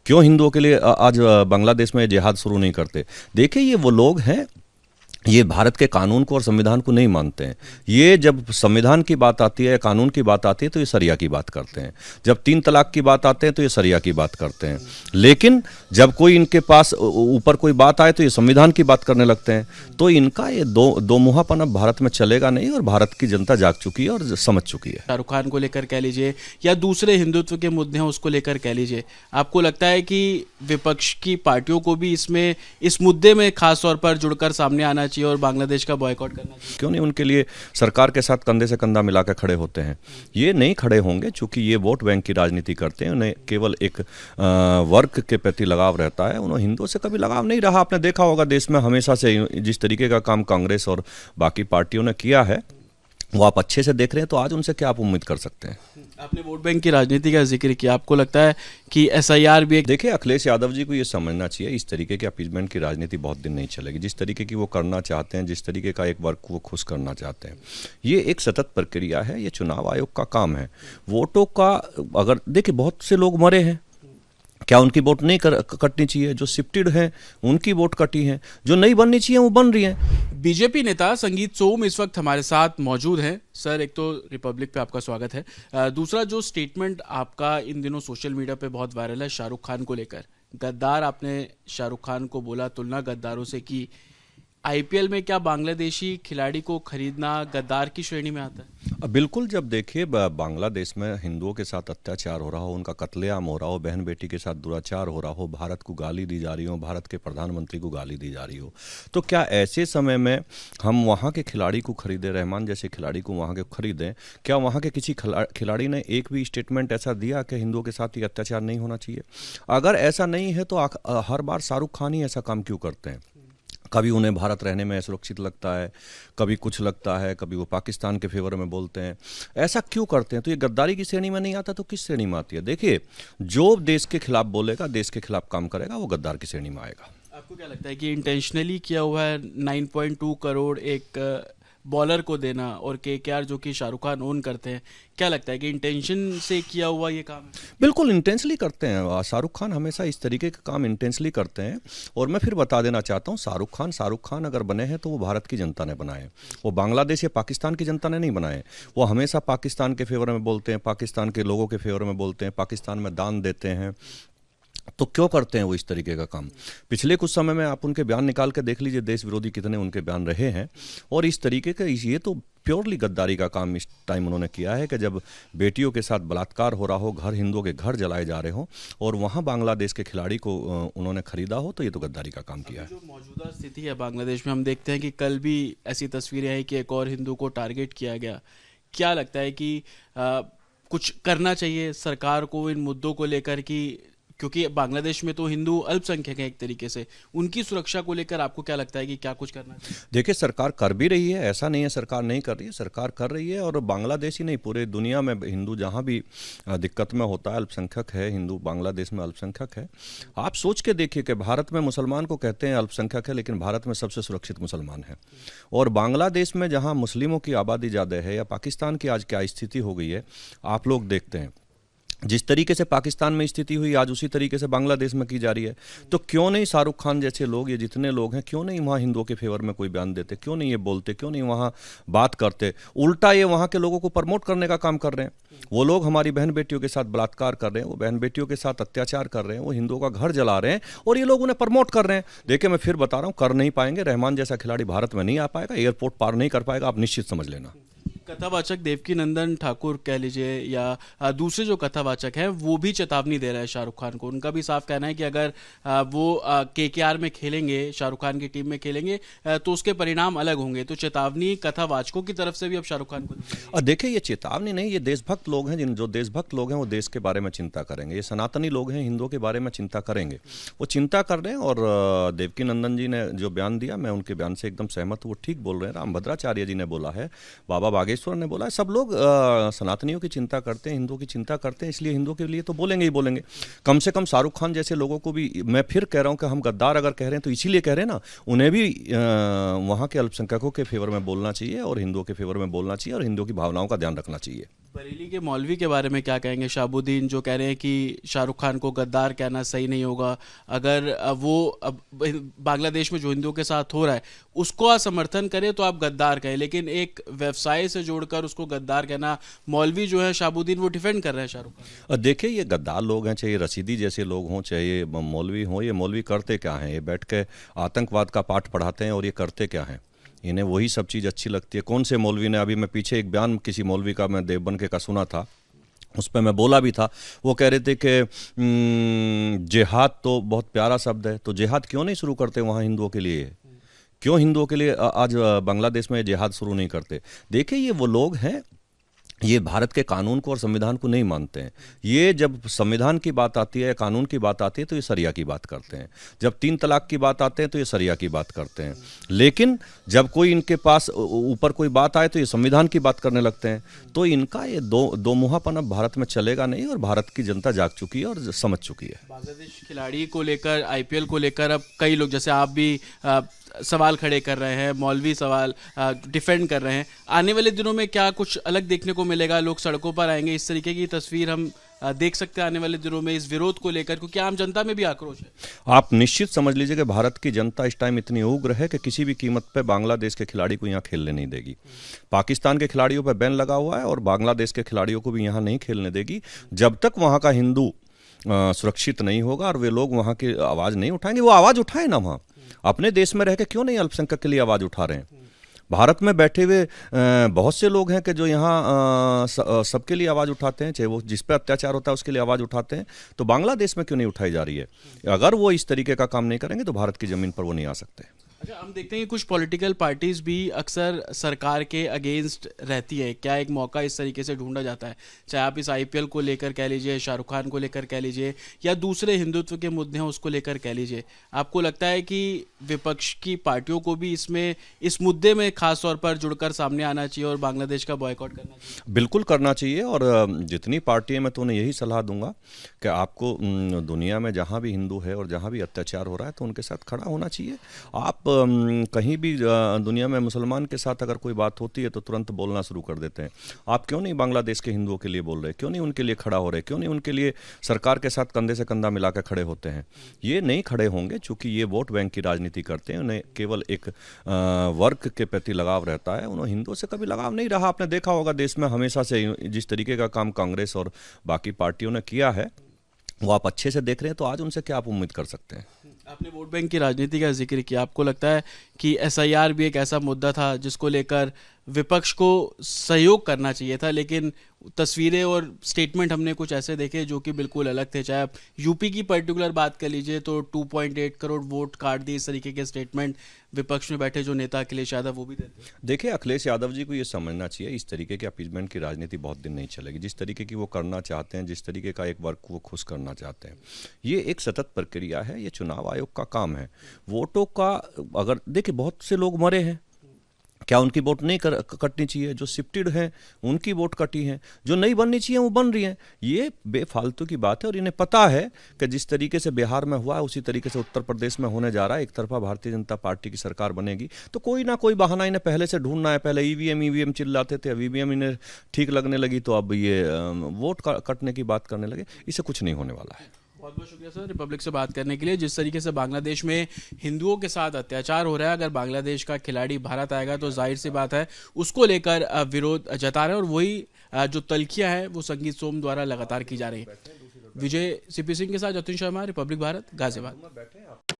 क्यों हिंदुओं के लिए आज बांग्लादेश में जिहाद शुरू नहीं करते? देखिए, ये वो लोग हैं, ये भारत के कानून को और संविधान को नहीं मानते हैं। ये जब संविधान की बात आती है, कानून की बात आती है, तो ये शरिया की बात करते हैं। जब 3 तलाक की बात आते हैं तो ये शरिया की बात करते हैं। लेकिन जब कोई इनके पास ऊपर कोई बात आए तो ये संविधान की बात करने लगते हैं। तो इनका ये दो मुहापन अब भारत में चलेगा नहीं, और भारत की जनता जाग चुकी है और समझ चुकी है। शाहरुख खान को लेकर कह लीजिए या दूसरे हिंदुत्व के मुद्दे हैं उसको लेकर कह लीजिए, आपको लगता है कि विपक्ष की पार्टियों को भी इसमें इस मुद्दे में खास तौर पर जुड़कर सामने आना चाहिए और बांग्लादेश का बॉयकॉट करना चाहिए? क्यों नहीं उनके लिए सरकार के साथ कंधे से कंधा मिलाकर खड़े होते हैं? ये नहीं खड़े होंगे क्योंकि ये वोट बैंक की राजनीति करते हैं। उन्हें केवल एक वर्ग के प्रति लगाव रहता है, उन्हें हिंदुओं से कभी लगाव नहीं रहा। आपने देखा होगा देश में हमेशा से जिस तरीके का काम कांग्रेस और बाकी पार्टियों ने किया है वो आप अच्छे से देख रहे हैं, तो आज उनसे क्या आप उम्मीद कर सकते हैं? आपने वोट बैंक की राजनीति का जिक्र किया, आपको लगता है कि एसआईआर भी एक... देखिए, अखिलेश यादव जी को ये समझना चाहिए, इस तरीके के अपीजमेंट की राजनीति बहुत दिन नहीं चलेगी। जिस तरीके की वो करना चाहते हैं, जिस तरीके का एक वर्ग को वो खुश करना चाहते हैं, ये एक सतत प्रक्रिया है। ये चुनाव आयोग का काम है। वोटों का अगर देखिए, बहुत से लोग मरे हैं, क्या उनकी वोट नहीं कटनी चाहिए? जो शिफ्टेड हैं उनकी वोट कटी है, जो नहीं बननी चाहिए वो बन रही है। बीजेपी नेता संगीत सोम इस वक्त हमारे साथ मौजूद हैं। सर, एक तो रिपब्लिक पे आपका स्वागत है। दूसरा, जो स्टेटमेंट आपका इन दिनों सोशल मीडिया पे बहुत वायरल है शाहरुख खान को लेकर, गद्दार आपने शाहरुख खान को बोला, तुलना गद्दारों से की। आईपीएल में क्या बांग्लादेशी खिलाड़ी को खरीदना गद्दार की श्रेणी में आता है? बिल्कुल। जब देखिए बांग्लादेश में हिंदुओं के साथ अत्याचार हो रहा हो, उनका कत्लेआम हो रहा हो, बहन बेटी के साथ दुराचार हो रहा हो, भारत को गाली दी जा रही हो, भारत के प्रधानमंत्री को गाली दी जा रही हो, तो क्या ऐसे समय में हम वहाँ के खिलाड़ी को खरीदें, रहमान जैसे खिलाड़ी को वहाँ के खरीदें? क्या वहाँ के किसी खिलाड़ी ने एक भी स्टेटमेंट ऐसा दिया कि हिंदुओं के साथ ये अत्याचार नहीं होना चाहिए? अगर ऐसा नहीं है तो हर बार शाहरुख खान ही ऐसा काम क्यों करते हैं? कभी उन्हें भारत रहने में असुरक्षित लगता है, कभी कुछ लगता है, कभी वो पाकिस्तान के फेवर में बोलते हैं। ऐसा क्यों करते हैं? तो ये गद्दारी की श्रेणी में नहीं आता तो किस श्रेणी में आती है? देखिए, जो देश के खिलाफ बोलेगा, देश के खिलाफ काम करेगा, वो गद्दार की श्रेणी में आएगा। आपको क्या लगता है कि इंटेंशनली किया हुआ है 9.2 करोड़ एक बॉलर को देना, और केकेआर जो कि शाहरुख खान ओन करते हैं, क्या लगता है कि इंटेंशन से किया हुआ ये काम है? बिल्कुल इंटेंसली करते हैं। शाहरुख खान हमेशा इस तरीके के काम इंटेंसली करते हैं। और मैं फिर बता देना चाहता हूँ, शाहरुख खान अगर बने हैं तो वो भारत की जनता ने बनाए, वो बांग्लादेश या पाकिस्तान की जनता ने नहीं बनाए। वो हमेशा पाकिस्तान के फेवर में बोलते हैं, पाकिस्तान के लोगों के फेवर में बोलते हैं, पाकिस्तान में दान देते हैं। तो क्यों करते हैं वो इस तरीके का काम? पिछले कुछ समय में आप उनके बयान निकाल के देख लीजिए, देश विरोधी कितने उनके बयान रहे हैं। और इस तरीके का ये तो प्योरली गद्दारी का काम इस टाइम उन्होंने किया है कि जब बेटियों के साथ बलात्कार हो रहा हो, घर हिंदुओं के घर जलाए जा रहे हो, और वहाँ बांग्लादेश के खिलाड़ी को उन्होंने खरीदा हो, तो ये तो गद्दारी का काम किया है। जो मौजूदा स्थिति है बांग्लादेश में, हम देखते हैं कि कल भी ऐसी तस्वीरें आई कि एक और हिंदू को टारगेट किया गया। क्या लगता है कि कुछ करना चाहिए सरकार को इन मुद्दों को लेकर? कि क्योंकि बांग्लादेश में तो हिंदू अल्पसंख्यक हैं एक तरीके से, उनकी सुरक्षा को लेकर आपको क्या लगता है कि क्या कुछ करना चाहिए? देखिए, सरकार कर भी रही है, ऐसा नहीं है सरकार नहीं कर रही है, सरकार कर रही है। और बांग्लादेश ही नहीं, पूरे दुनिया में हिंदू जहाँ भी दिक्कत में होता है, अल्पसंख्यक है हिंदू, बांग्लादेश में अल्पसंख्यक है। आप सोच के देखिए कि भारत में मुसलमान को कहते हैं अल्पसंख्यक है, लेकिन भारत में सबसे सुरक्षित मुसलमान है। और बांग्लादेश में जहाँ मुस्लिमों की आबादी ज़्यादा है, या पाकिस्तान की आज क्या स्थिति हो गई है आप लोग देखते हैं। जिस तरीके से पाकिस्तान में स्थिति हुई, आज उसी तरीके से बांग्लादेश में की जा रही है। तो क्यों नहीं शाहरुख खान जैसे लोग, ये जितने लोग हैं, क्यों नहीं वहाँ हिंदुओं के फेवर में कोई बयान देते? क्यों नहीं ये बोलते? क्यों नहीं वहाँ बात करते? उल्टा ये वहाँ के लोगों को प्रमोट करने का काम कर रहे हैं। वो लोग हमारी बहन बेटियों के साथ बलात्कार कर रहे हैं, वो बहन बेटियों के साथ अत्याचार कर रहे हैं, वो हिंदुओं का घर जला रहे हैं, और ये लोग उन्हें प्रमोट कर रहे हैं। देखिए, मैं फिर बता रहा हूँ, कर नहीं पाएंगे। रहमान जैसा खिलाड़ी भारत में नहीं आ पाएगा, एयरपोर्ट पार नहीं कर पाएगा, आप निश्चित समझ लेना। कथावाचक देवकीनंदन ठाकुर कह लीजिए या दूसरे जो कथावाचक हैं, वो भी चेतावनी दे रहे हैं शाहरुख खान को। उनका भी साफ कहना है कि अगर वो केकेआर में खेलेंगे, शाहरुख खान की टीम में खेलेंगे, तो उसके परिणाम अलग होंगे। तो चेतावनी कथावाचकों की तरफ से भी अब शाहरुख खान को। और देखिए, ये चेतावनी नहीं, ये देशभक्त लोग हैं। जो देशभक्त लोग हैं वो देश के बारे में चिंता करेंगे। ये सनातनी लोग हैं, हिंदुओं के बारे में चिंता करेंगे, वो चिंता कर रहे हैं। और देवकीनंदन जी ने जो बयान दिया, मैं उनके बयान से एकदम सहमत हूँ, वो ठीक बोल रहे हैं। रामभद्राचार्य जी ने बोला है, बाबा बागेश्वर ने बोला है, सब लोग सनातनियों की चिंता करते हैं, हिंदुओं की चिंता करते हैं, इसलिए हिंदुओं के लिए तो बोलेंगे ही बोलेंगे। कम से कम शाहरुख खान जैसे लोगों को भी, मैं फिर कह रहा हूं कि हम गद्दार अगर कह रहे हैं तो इसीलिए कह रहे हैं ना, उन्हें भी वहां के अल्पसंख्यकों के फेवर में बोलना चाहिए, और हिंदुओं के फेवर में बोलना चाहिए, और हिंदुओं की भावनाओं का ध्यान रखना चाहिए। बरेली के मौलवी के बारे में क्या कहेंगे? शाहबुद्दीन जो कह रहे हैं कि शाहरुख खान को गद्दार कहना सही नहीं होगा, अगर वो अब बांग्लादेश में जो हिंदुओं के साथ हो रहा है उसको आप समर्थन करें तो आप गद्दार कहें, लेकिन एक व्यवसाय से जोड़कर उसको गद्दार कहना, मौलवी जो है शाहबुद्दीन वो डिफेंड कर रहे हैं शाहरुख खान। देखिए, ये गद्दार लोग हैं, चाहे ये रशीदी जैसे लोग हों, चाहे ये मौलवी हों, ये मौलवी करते क्या हैं? ये बैठ के आतंकवाद का पाठ पढ़ाते हैं और ये करते क्या हैं? इन्हें वही सब चीज़ अच्छी लगती है। कौन से मौलवी ने, अभी मैं पीछे एक बयान किसी मौलवी का मैं देवबंद के का सुना था, उस पर मैं बोला भी था। वो कह रहे थे कि जिहाद तो बहुत प्यारा शब्द है, तो जिहाद क्यों नहीं शुरू करते वहाँ हिंदुओं के लिए? क्यों हिंदुओं के लिए आज बांग्लादेश में जिहाद शुरू नहीं करते? देखिए, ये वो लोग हैं, ये भारत के कानून को और संविधान को नहीं मानते हैं। ये जब संविधान की बात आती है, कानून की बात आती है, तो ये शरिया की बात करते हैं। जब 3 तलाक की बात आते हैं तो ये शरिया की बात करते हैं। लेकिन जब कोई इनके पास ऊपर कोई बात आए तो ये संविधान की बात करने लगते हैं। तो इनका ये दो मुहापन अब भारत में चलेगा नहीं, और भारत की जनता जाग चुकी है और समझ चुकी है। बांग्लादेश खिलाड़ी को लेकर, आईपीएल को लेकर अब कई लोग, जैसे आप भी सवाल खड़े कर रहे हैं, मौलवी सवाल डिफेंड कर रहे हैं। आने वाले दिनों में क्या कुछ अलग देखने को मिलेगा? लोग सड़कों पर आएंगे, इस तरीके की तस्वीर हम देख सकते हैं आने वाले दिनों में इस विरोध को लेकर, क्योंकि आम जनता में भी आक्रोश है। आप निश्चित समझ लीजिए कि भारत की जनता इस टाइम इतनी उग्र है कि किसी भी कीमत पे बांग्लादेश के खिलाड़ी को यहाँ खेलने नहीं देगी। पाकिस्तान के खिलाड़ियों पर बैन लगा हुआ है और बांग्लादेश के खिलाड़ियों को भी यहाँ नहीं खेलने देगी जब तक वहाँ का हिंदू सुरक्षित नहीं होगा और वे लोग वहाँ की आवाज़ नहीं उठाएंगे। वो आवाज़ उठाए ना, वहाँ अपने देश में रह के क्यों नहीं अल्पसंख्यक के लिए आवाज़ उठा रहे हैं? भारत में बैठे हुए बहुत से लोग हैं कि जो यहाँ सबके लिए आवाज़ उठाते हैं, चाहे वो जिस पे अत्याचार होता है उसके लिए आवाज़ उठाते हैं। तो बांग्लादेश में क्यों नहीं उठाई जा रही है? अगर वो इस तरीके का काम नहीं करेंगे तो भारत की ज़मीन पर वो नहीं आ सकते। अच्छा, हम देखते हैं कि कुछ पॉलिटिकल पार्टीज भी अक्सर सरकार के अगेंस्ट रहती है। क्या एक मौका इस तरीके से ढूंढा जाता है, चाहे आप इस आईपीएल को लेकर कह लीजिए, शाहरुख खान को लेकर कह लीजिए, या दूसरे हिंदुत्व के मुद्दे हैं उसको लेकर कह लीजिए, आपको लगता है कि विपक्ष की पार्टियों को भी इसमें इस मुद्दे में खास तौर पर जुड़कर सामने आना चाहिए और बांग्लादेश का बॉयकॉट करना चाहिए? बिल्कुल करना चाहिए। और जितनी पार्टियां, मैं तो उन्हें यही सलाह दूंगा कि आपको दुनिया में जहां भी हिंदू है और जहां भी अत्याचार हो रहा है तो उनके साथ खड़ा होना चाहिए। आप कहीं भी दुनिया में मुसलमान के साथ अगर कोई बात होती है तो तुरंत बोलना शुरू कर देते हैं। आप क्यों नहीं बांग्लादेश के हिंदुओं के लिए बोल रहे? क्यों नहीं उनके लिए खड़ा हो रहे? क्यों नहीं उनके लिए सरकार के साथ कंधे से कंधा मिलाकर खड़े होते हैं? ये नहीं खड़े होंगे क्योंकि ये वोट बैंक की राजनीति करते हैं। उन्हें केवल एक वर्ग के प्रति लगाव रहता है, उन्हें हिंदुओं से कभी लगाव नहीं रहा। आपने देखा होगा देश में हमेशा से जिस तरीके का काम कांग्रेस और बाकी पार्टियों ने किया है वो आप अच्छे से देख रहे हैं, तो आज उनसे क्या आप उम्मीद कर सकते हैं? आपने वोट बैंक की राजनीति का जिक्र किया, आपको लगता है कि एसआईआर भी एक ऐसा मुद्दा था जिसको लेकर विपक्ष को सहयोग करना चाहिए था, लेकिन तस्वीरें और स्टेटमेंट हमने कुछ ऐसे देखे जो कि बिल्कुल अलग थे? चाहे आप यूपी की पर्टिकुलर बात कर लीजिए तो 2.8 करोड़ वोट काट दिए, इस तरीके के स्टेटमेंट विपक्ष में बैठे जो नेता अखिलेश यादव वो भी देते हैं। देखिए, अखिलेश यादव जी को ये समझना चाहिए, इस तरीके के अपीजमेंट की राजनीति बहुत दिन नहीं चलेगी। जिस तरीके की वो करना चाहते हैं, जिस तरीके का एक वर्ग को वो खुश करना चाहते हैं, ये एक सतत प्रक्रिया है। ये चुनाव आयोग का काम है। वोटों का अगर देखिए, बहुत से लोग मरे हैं, क्या उनकी वोट नहीं कटनी चाहिए? जो शिफ्टेड हैं उनकी वोट कटी है, जो नहीं बननी चाहिए वो बन रही हैं। ये बेफालतू की बात है और इन्हें पता है कि जिस तरीके से बिहार में हुआ है उसी तरीके से उत्तर प्रदेश में होने जा रहा है। एक तरफा भारतीय जनता पार्टी की सरकार बनेगी तो कोई ना कोई बहाना इन्हें पहले से ढूंढना है। पहले ईवीएम चिल्लाते थे, अब ईवीएम इन्हें ठीक लगने लगी तो अब ये वोट कटने की बात करने लगे। इससे कुछ नहीं होने वाला है। बहुत बहुत शुक्रिया सर रिपब्लिक से बात करने के लिए। जिस तरीके से बांग्लादेश में हिंदुओं के साथ अत्याचार हो रहा है, अगर बांग्लादेश का खिलाड़ी भारत आएगा तो जाहिर सी बात है उसको लेकर विरोध जता रहे हैं, और वही जो तल्खियां है वो संगीत सोम द्वारा लगातार की जा रही है। विजय सीपी सिंह के साथ जतिन शर्मा, रिपब्लिक भारत, गाजियाबाद।